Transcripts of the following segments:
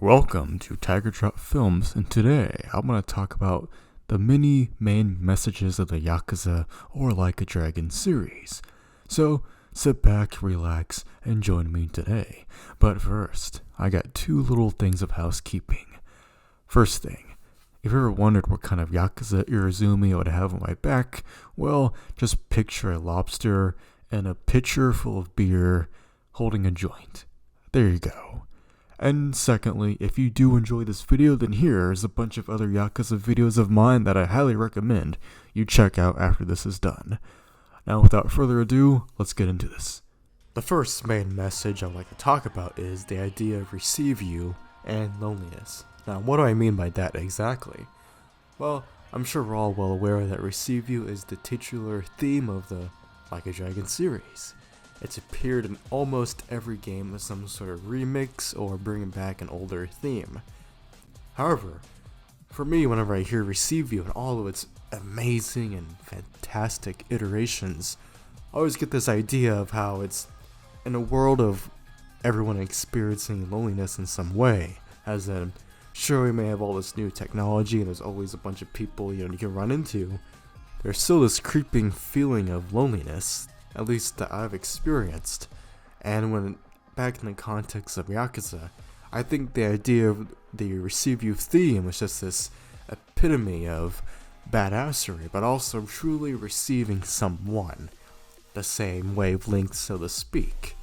Welcome to Tiger Drop Films, and today I'm going to talk about the many main messages of the Yakuza or Like a Dragon series. So sit back, relax, and join me today. But first, I got two little things of housekeeping. First thing, if you ever wondered what kind of Yakuza Irizumi I would have on my back, well, just picture a lobster and a pitcher full of beer holding a joint. There you go. And secondly, if you do enjoy this video, then here's a bunch of other Yakuza videos of mine that I highly recommend you check out after this is done. Now without further ado, let's get into this. The first main message I'd like to talk about is the idea of receive you and loneliness. Now what do I mean by that exactly? Well, I'm sure we're all well aware that receive you is the titular theme of the Like a Dragon series. It's appeared in almost every game as some sort of remix or bringing back an older theme. However, for me, whenever I hear Receive You and all of its amazing and fantastic iterations, I always get this idea of how it's in a world of everyone experiencing loneliness in some way. As in, sure, we may have all this new technology and there's always a bunch of people you can run into. There's still this creeping feeling of loneliness, at least that I've experienced. And when back in the context of Yakuza, I think the idea of the Receive You theme was just this epitome of badassery, but also truly receiving someone, the same wavelength, so to speak.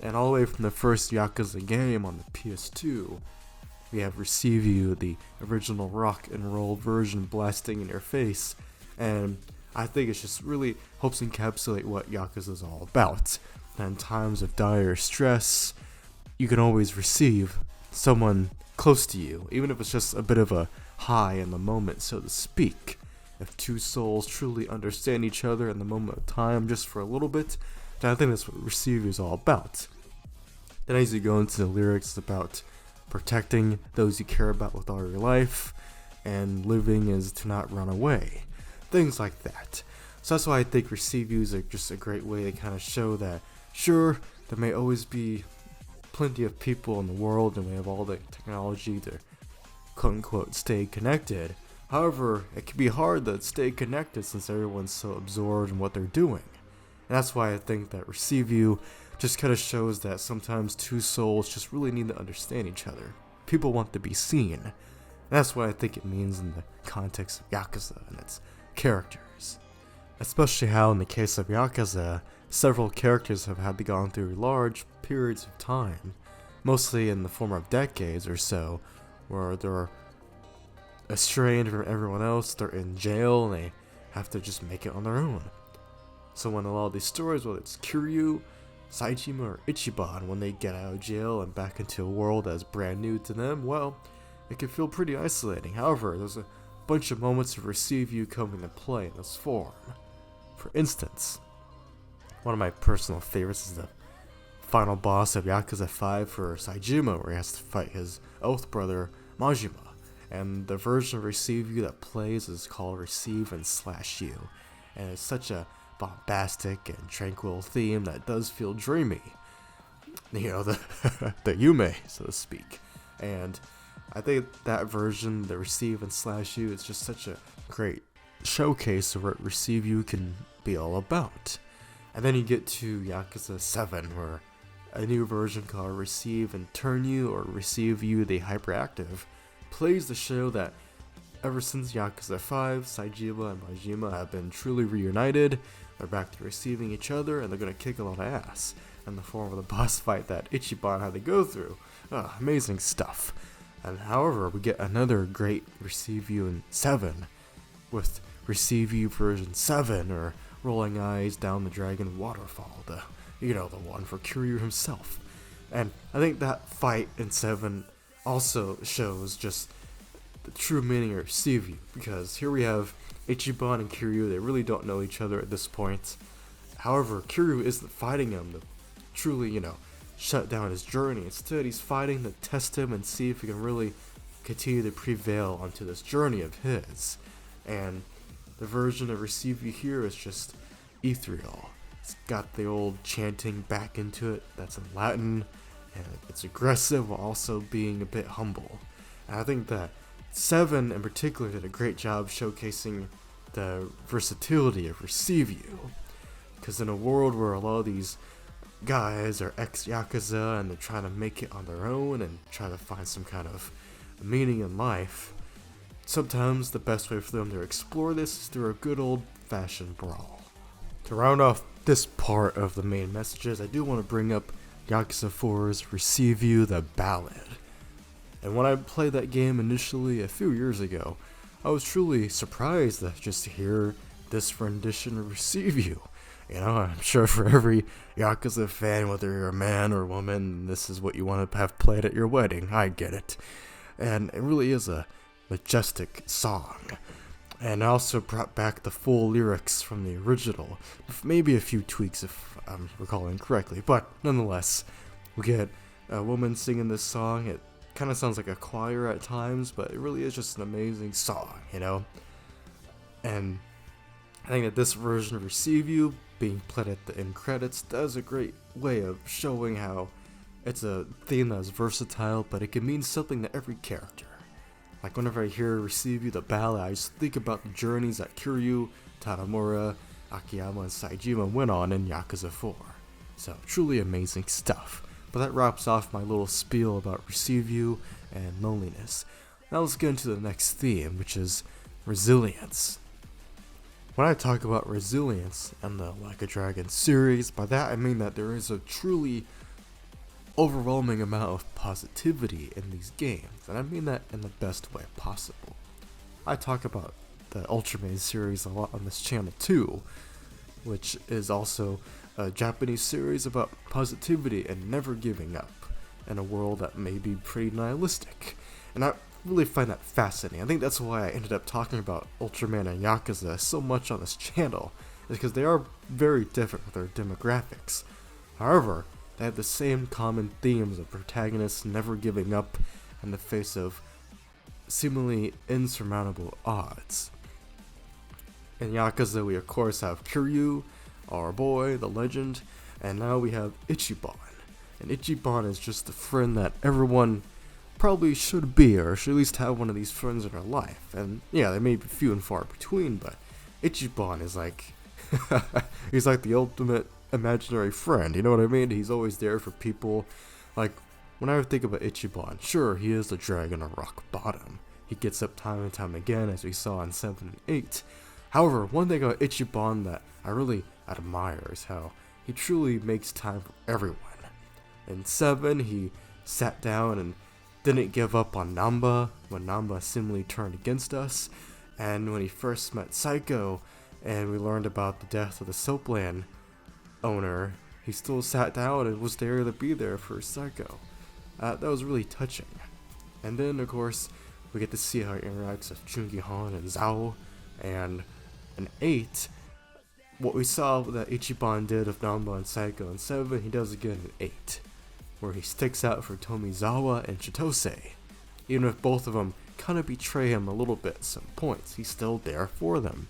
And all the way from the first Yakuza game on the PS2, we have Receive You, the original rock and roll version blasting in your face, and I think it just really helps encapsulate what Yakuza is all about. And in times of dire stress, you can always receive someone close to you, even if it's just a bit of a high in the moment, so to speak. If two souls truly understand each other in the moment of time just for a little bit, then I think that's what receive is all about. Then as you go into the lyrics, it's about protecting those you care about with all your life, and living is to not run away. Things like that. So that's why I think receive yous are just a great way to kind of show that, sure, there may always be plenty of people in the world and we have all the technology to quote-unquote stay connected. However, it can be hard to stay connected since everyone's so absorbed in what they're doing. And that's why I think that receive you just kind of shows that sometimes two souls just really need to understand each other. People want to be seen. And that's what I think it means in the context of Yakuza and its characters. Especially how in the case of Yakuza, several characters have had to go through large periods of time, mostly in the form of decades or so, where they're estranged from everyone else, they're in jail, and they have to just make it on their own. So when a lot of these stories, whether it's Kiryu, Saejima, or Ichiban, when they get out of jail and back into a world that's brand new to them, well, it can feel pretty isolating. However, there's a bunch of moments of receive you come into play in this form. For instance, one of my personal favorites is the final boss of Yakuza 5 for Saejima, where he has to fight his oath brother Majima, and the version of receive you that plays is called Receive and Slash You, and it's such a bombastic and tranquil theme that does feel dreamy, the the Yume, so to speak. And I think that version, the Receive and Slash You, is just such a great showcase of what Receive You can be all about. And then you get to Yakuza 7, where a new version called Receive and Turn You, or Receive You the Hyperactive, plays to show that ever since Yakuza 5, Saejima and Majima have been truly reunited. They're back to receiving each other, and they're going to kick a lot of ass in the form of the boss fight that Ichiban had to go through. Amazing stuff. And however, we get another great Receive You in 7, with Receive You version 7, or Rolling Eyes Down the Dragon Waterfall, the one for Kiryu himself. And I think that fight in 7 also shows just the true meaning of Receive You, because here we have Ichiban and Kiryu, they really don't know each other at this point. However, Kiryu isn't fighting him to truly, shut down his journey. Instead, he's fighting to test him and see if he can really continue to prevail onto this journey of his. And the version of Receive You here is just ethereal. It's got the old chanting back into it that's in Latin, and it's aggressive while also being a bit humble. And I think that 7 in particular did a great job showcasing the versatility of Receive You. Because in a world where a lot of these guys are ex-Yakuza and they're trying to make it on their own and try to find some kind of meaning in life, sometimes the best way for them to explore this is through a good old-fashioned brawl. To round off this part of the main messages, I do want to bring up Yakuza 4's Receive You the Ballad. And when I played that game initially a few years ago, I was truly surprised to just hear this rendition of Receive You. You know, I'm sure for every Yakuza fan, whether you're a man or a woman, this is what you want to have played at your wedding. I get it. And it really is a majestic song. And I also brought back the full lyrics from the original, with maybe a few tweaks if I'm recalling correctly. But nonetheless, we get a woman singing this song. It kind of sounds like a choir at times, but it really is just an amazing song, you know? And I think that this version of Receive You, being played at the end credits, does a great way of showing how it's a theme that is versatile, but it can mean something to every character. Like whenever I hear Receive You the Ballad, I just think about the journeys that Kiryu, Tadamura, Akiyama, and Saejima went on in Yakuza 4. So, truly amazing stuff. But that wraps off my little spiel about Receive You and loneliness. Now let's get into the next theme, which is resilience. When I talk about resilience in the Like a Dragon series, by that I mean that there is a truly overwhelming amount of positivity in these games, and I mean that in the best way possible. I talk about the Ultraman series a lot on this channel too, which is also a Japanese series about positivity and never giving up in a world that may be pretty nihilistic. And I really find that fascinating. I think that's why I ended up talking about Ultraman and Yakuza so much on this channel, is because they are very different with their demographics. However, they have the same common themes of protagonists never giving up in the face of seemingly insurmountable odds. In Yakuza, we of course have Kiryu, our boy, the legend, and now we have Ichiban. And Ichiban is just the friend that everyone probably should be, or should at least have one of these friends in their life. And yeah, they may be few and far between, but Ichiban is like, he's like the ultimate imaginary friend, you know what I mean? He's always there for people. Like, when I think about Ichiban, sure, he is the dragon of rock bottom. He gets up time and time again, as we saw in 7 and 8. However, one thing about Ichiban that I really admire is how he truly makes time for everyone. In 7, he sat down and didn't give up on Namba when Namba seemingly turned against us, and when he first met Psycho and we learned about the death of the Soapland owner, he still sat down and was there to be there for Psycho. That was really touching. And then, of course, we get to see how he interacts with Jungi-Han and Zao, and in 8, what we saw that Ichiban did of Namba and Psycho in 7, he does again in 8, where he sticks out for Tomizawa and Chitose. Even if both of them kind of betray him a little bit at some points, he's still there for them.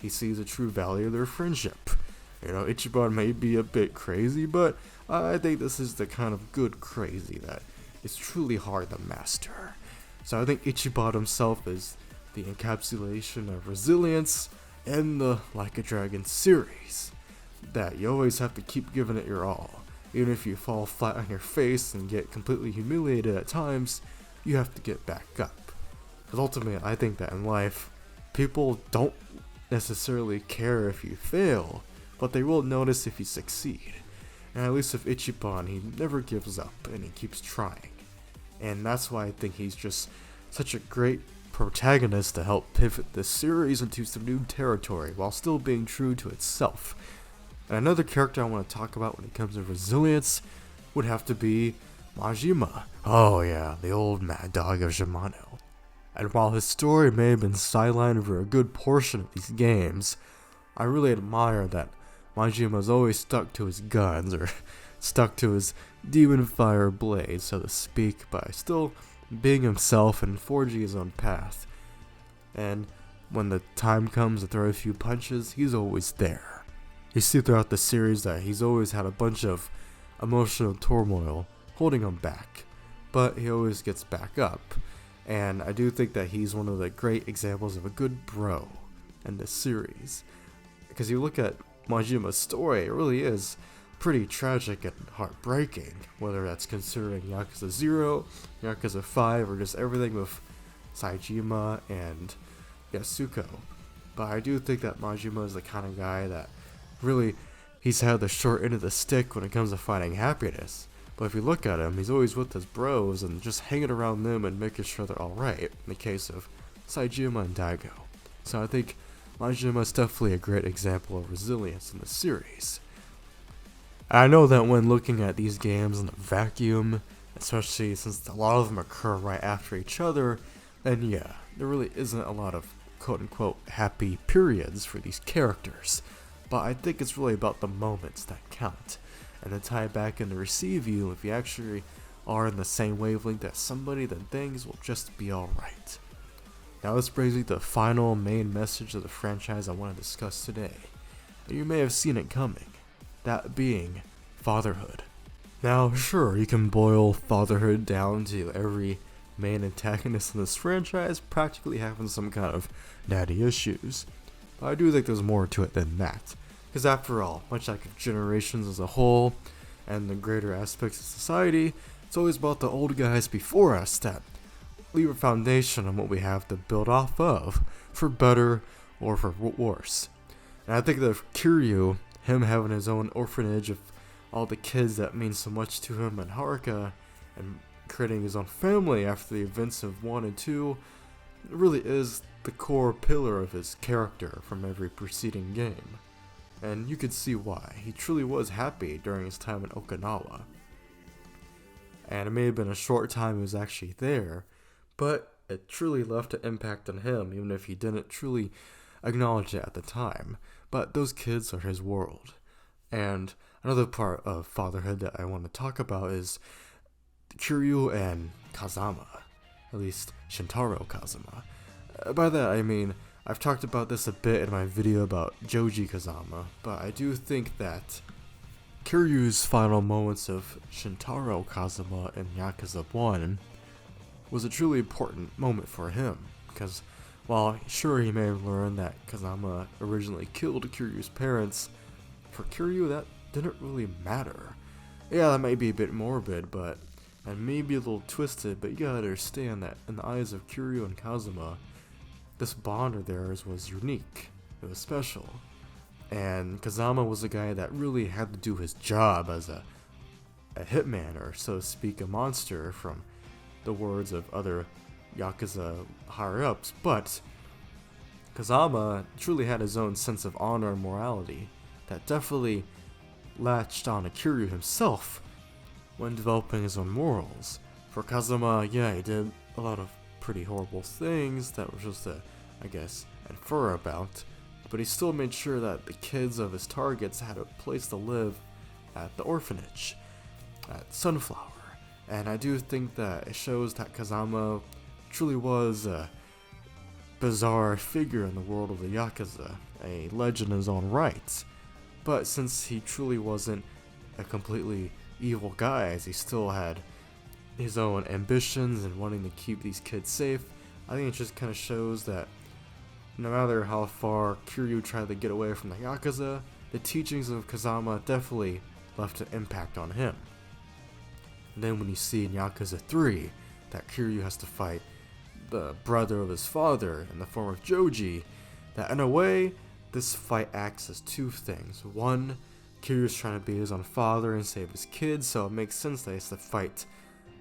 He sees the true value of their friendship. You know, Ichiban may be a bit crazy, but I think this is the kind of good crazy that is truly hard to master. So I think Ichiban himself is the encapsulation of resilience in the Like a Dragon series. That you always have to keep giving it your all. Even if you fall flat on your face and get completely humiliated at times, you have to get back up. Because ultimately, I think that in life, people don't necessarily care if you fail, but they will notice if you succeed. And at least with Ichiban, he never gives up and he keeps trying. And that's why I think he's just such a great protagonist to help pivot this series into some new territory while still being true to itself. And another character I want to talk about when it comes to resilience would have to be Majima. Oh yeah, the old mad dog of Shimano. And while his story may have been sidelined for a good portion of these games, I really admire that Majima's always stuck to his guns, or stuck to his demon fire blade, so to speak, by still being himself and forging his own path. And when the time comes to throw a few punches, he's always there. You see throughout the series that he's always had a bunch of emotional turmoil holding him back, but he always gets back up. And I do think that he's one of the great examples of a good bro in this series. Because you look at Majima's story, it really is pretty tragic and heartbreaking, whether that's considering Yakuza 0, Yakuza 5, or just everything with Saejima and Yasuko. But I do think that Majima is the kind of guy that really, he's had the short end of the stick when it comes to finding happiness. But if you look at him, he's always with his bros and just hanging around them and making sure they're alright, in the case of Saejima and Daigo. So I think Majima is definitely a great example of resilience in the series. I know that when looking at these games in a vacuum, especially since a lot of them occur right after each other, then yeah, there really isn't a lot of quote-unquote happy periods for these characters. But I think it's really about the moments that count. And to tie it back into receive you, if you actually are in the same wavelength as somebody, then things will just be alright. Now this brings me to the final main message of the franchise I want to discuss today. And you may have seen it coming. That being fatherhood. Now sure, you can boil fatherhood down to every main antagonist in this franchise practically having some kind of daddy issues. But I do think there's more to it than that. Because after all, much like generations as a whole, and the greater aspects of society, it's always about the old guys before us that leave a foundation on what we have to build off of, for better or for worse. And I think that Kiryu, him having his own orphanage of all the kids that mean so much to him and Haruka, and creating his own family after the events of 1 and 2, it really is the core pillar of his character from every preceding game. And you could see why. He truly was happy during his time in Okinawa. And it may have been a short time he was actually there, but it truly left an impact on him, even if he didn't truly acknowledge it at the time. But those kids are his world. And another part of fatherhood that I want to talk about is Kiryu and Kazama. At least Shintaro Kazama. By that I mean, I've talked about this a bit in my video about Joji Kazama, but I do think that Kiryu's final moments of Shintaro Kazama in Yakuza 1 was a truly important moment for him, because while sure he may have learned that Kazama originally killed Kiryu's parents, for Kiryu that didn't really matter. Yeah, that might be a bit morbid, and maybe a little twisted, but you gotta understand that in the eyes of Kiryu and Kazama, this bond of theirs was unique. It was special. And Kazama was a guy that really had to do his job as a hitman, or so to speak, a monster, from the words of other Yakuza higher-ups, but Kazama truly had his own sense of honor and morality that definitely latched on to Kiryu himself when developing his own morals. For Kazama, yeah, he did a lot of pretty horrible things that was just to, I guess, infer about, but he still made sure that the kids of his targets had a place to live at the orphanage, at Sunflower. And I do think that it shows that Kazama truly was a bizarre figure in the world of the Yakuza, a legend in his own right. But since he truly wasn't a completely evil guy, as he still had his own ambitions and wanting to keep these kids safe, I think it just kind of shows that no matter how far Kiryu tried to get away from the Yakuza, the teachings of Kazama definitely left an impact on him. And then when you see in Yakuza 3 that Kiryu has to fight the brother of his father in the form of Joji, that in a way, this fight acts as two things. One, Kiryu's trying to be his own father and save his kids, so it makes sense that he has to fight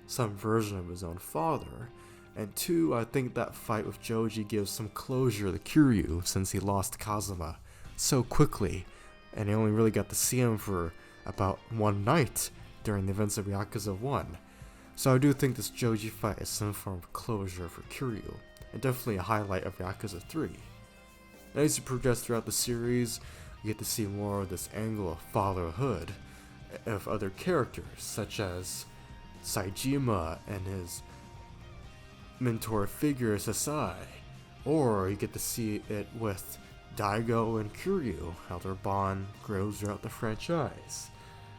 some version of his own father. And two, I think that fight with Joji gives some closure to Kiryu, since he lost Kazama so quickly, and he only really got to see him for about one night during the events of Yakuza 1. So I do think this Joji fight is some form of closure for Kiryu, and definitely a highlight of Yakuza 3. And as you progress throughout the series, you get to see more of this angle of fatherhood of other characters, such as Saejima and his mentor figure Sasai, or you get to see it with Daigo and Kiryu, how their bond grows throughout the franchise.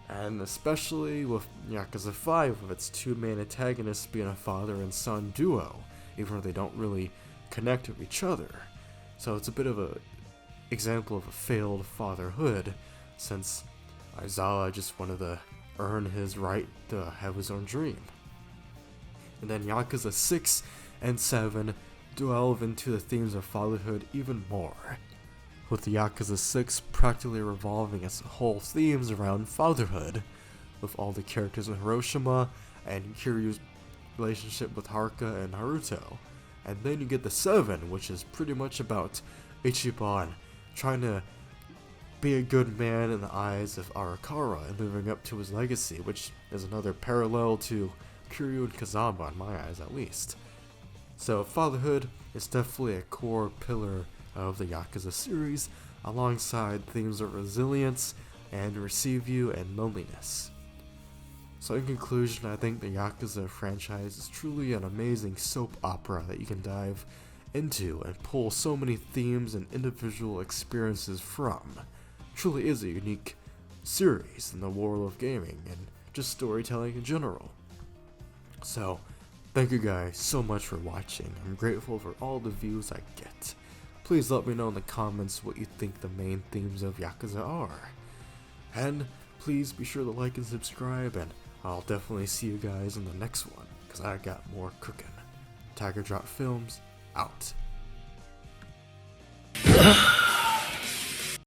And especially with Yakuza 5, with its two main antagonists being a father and son duo, even though they don't really connect with each other. So it's a bit of a example of a failed fatherhood, since Aizawa just wanted to earn his right to have his own dream. And then Yakuza 6 and 7 delve into the themes of fatherhood even more, with the Yakuza 6 practically revolving its whole themes around fatherhood, with all the characters in Hiroshima and Kiryu's relationship with Haruka and Haruto. And then you get the 7, which is pretty much about Ichiban trying to be a good man in the eyes of Arakawa and living up to his legacy, which is another parallel to Kiryu and Kazama in my eyes at least. So fatherhood is definitely a core pillar of the Yakuza series, alongside themes of resilience and receive you and loneliness. So in conclusion, I think the Yakuza franchise is truly an amazing soap opera that you can dive into and pull so many themes and individual experiences from. Truly is a unique series in the world of gaming and just storytelling in general. So, thank you guys so much for watching. I'm grateful for all the views I get. Please let me know in the comments what you think the main themes of Yakuza are. And please be sure to like and subscribe, and I'll definitely see you guys in the next one, because I got more cooking. Tiger Drop Films, out.